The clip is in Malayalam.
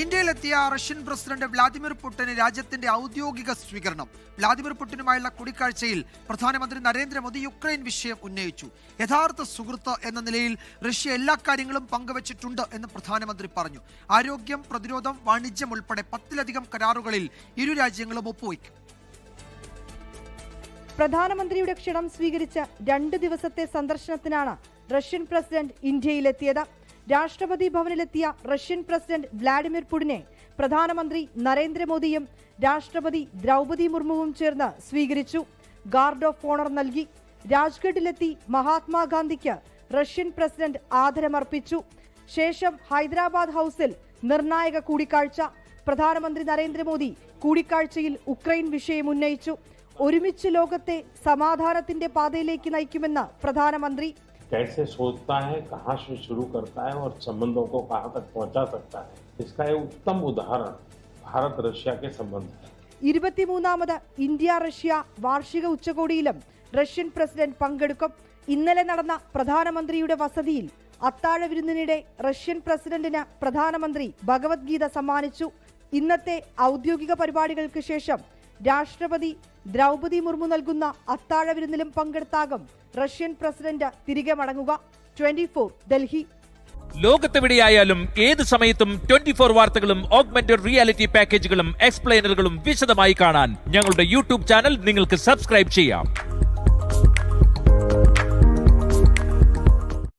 ഇന്ത്യയിലെത്തിയ റഷ്യൻ പ്രസിഡന്റ് വ്ളാദിമിർ പുടിന് രാജ്യത്തിന്റെ ഔദ്യോഗിക സ്വീകരണം. വ്ളാദിമിർ പുടിനുമായുള്ള കൂടിക്കാഴ്ചയിൽ പ്രധാനമന്ത്രി നരേന്ദ്രമോദി യുക്രൈൻ വിഷയം ഉന്നയിച്ചു. യഥാർത്ഥ സുഹൃത്ത് എന്ന നിലയിൽ റഷ്യ എല്ലാ കാര്യങ്ങളും പങ്കുവച്ചിട്ടുണ്ട് എന്ന് പ്രധാനമന്ത്രി പറഞ്ഞു. ആരോഗ്യം, പ്രതിരോധം, വാണിജ്യം ഉൾപ്പെടെ 10-ലധികം കരാറുകളിൽ ഇരു രാജ്യങ്ങളും ഒപ്പുവയ്ക്കും. പ്രധാനമന്ത്രിയുടെ ക്ഷണം സ്വീകരിച്ച 2 ദിവസത്തെ സന്ദർശനത്തിനാണ് റഷ്യൻ പ്രസിഡന്റ് ഇന്ത്യയിലെത്തിയത്. രാഷ്ട്രപതി ഭവനിലെത്തിയ റഷ്യൻ പ്രസിഡന്റ് വ്ളാഡിമിർ പുടിനെ പ്രധാനമന്ത്രി നരേന്ദ്രമോദിയും രാഷ്ട്രപതി ദ്രൗപദി മുർമുവും ചേർന്ന് സ്വീകരിച്ചു. ഗാർഡ് ഓഫ് ഓണർ നൽകി. രാജ്ഘട്ടിലെത്തി മഹാത്മാഗാന്ധിക്ക് റഷ്യൻ പ്രസിഡന്റ് ആദരമർപ്പിച്ചു. ശേഷം ഹൈദരാബാദ് ഹൌസിൽ നിർണായക കൂടിക്കാഴ്ച. പ്രധാനമന്ത്രി നരേന്ദ്രമോദി കൂടിക്കാഴ്ചയിൽ ഉക്രൈൻ വിഷയം ഉന്നയിച്ചു. ഒരുമിച്ച് ലോകത്തെ സമാധാനത്തിന്റെ പാതയിലേക്ക് നയിക്കുമെന്ന് പ്രധാനമന്ത്രി. कैसे सोचता है, कहां से शुरू करता है और संबंधों को कहां तक पहुंचा सकता है, इसका एक उत्तम उदाहरण भारत रशिया के संबंध है. 23ാമത് ഇന്ത്യ റഷ്യ വാർഷിക ഉച്ചകോടിയിലും റഷ്യൻ പ്രസിഡന്റ് പങ്കെടുക്കും. ഇന്നലെ നടന്ന പ്രധാനമന്ത്രിയുടെ വസതിയിൽ അത്താഴ വിരുന്നിനിടെ റഷ്യൻ പ്രസിഡന്റിന് പ്രധാനമന്ത്രി ഭഗവത്ഗീത സമ്മാനിച്ചു. ഇന്നത്തെ ഔദ്യോഗിക പരിപാടികൾക്ക് ശേഷം രാഷ്ട്രപതി ദ്രൗപദി മുർമു നൽകുന്ന അത്താഴ വിരുന്നിലും പങ്കെടുത്താകും റഷ്യൻ പ്രസിഡന്റ് തിരികെ മടങ്ങുക. 24 ഡൽഹി. ലോകത്തെവിടെയായാലും ഏത് സമയത്തും 24 വാർത്തകളും ഓഗ്മെന്റഡ് റിയാലിറ്റി പാക്കേജുകളും എക്സ്പ്ലെയിനറുകളും വിശദമായി കാണാൻ ഞങ്ങളുടെ യൂട്യൂബ് ചാനൽ നിങ്ങൾക്ക് സബ്സ്ക്രൈബ് ചെയ്യാം.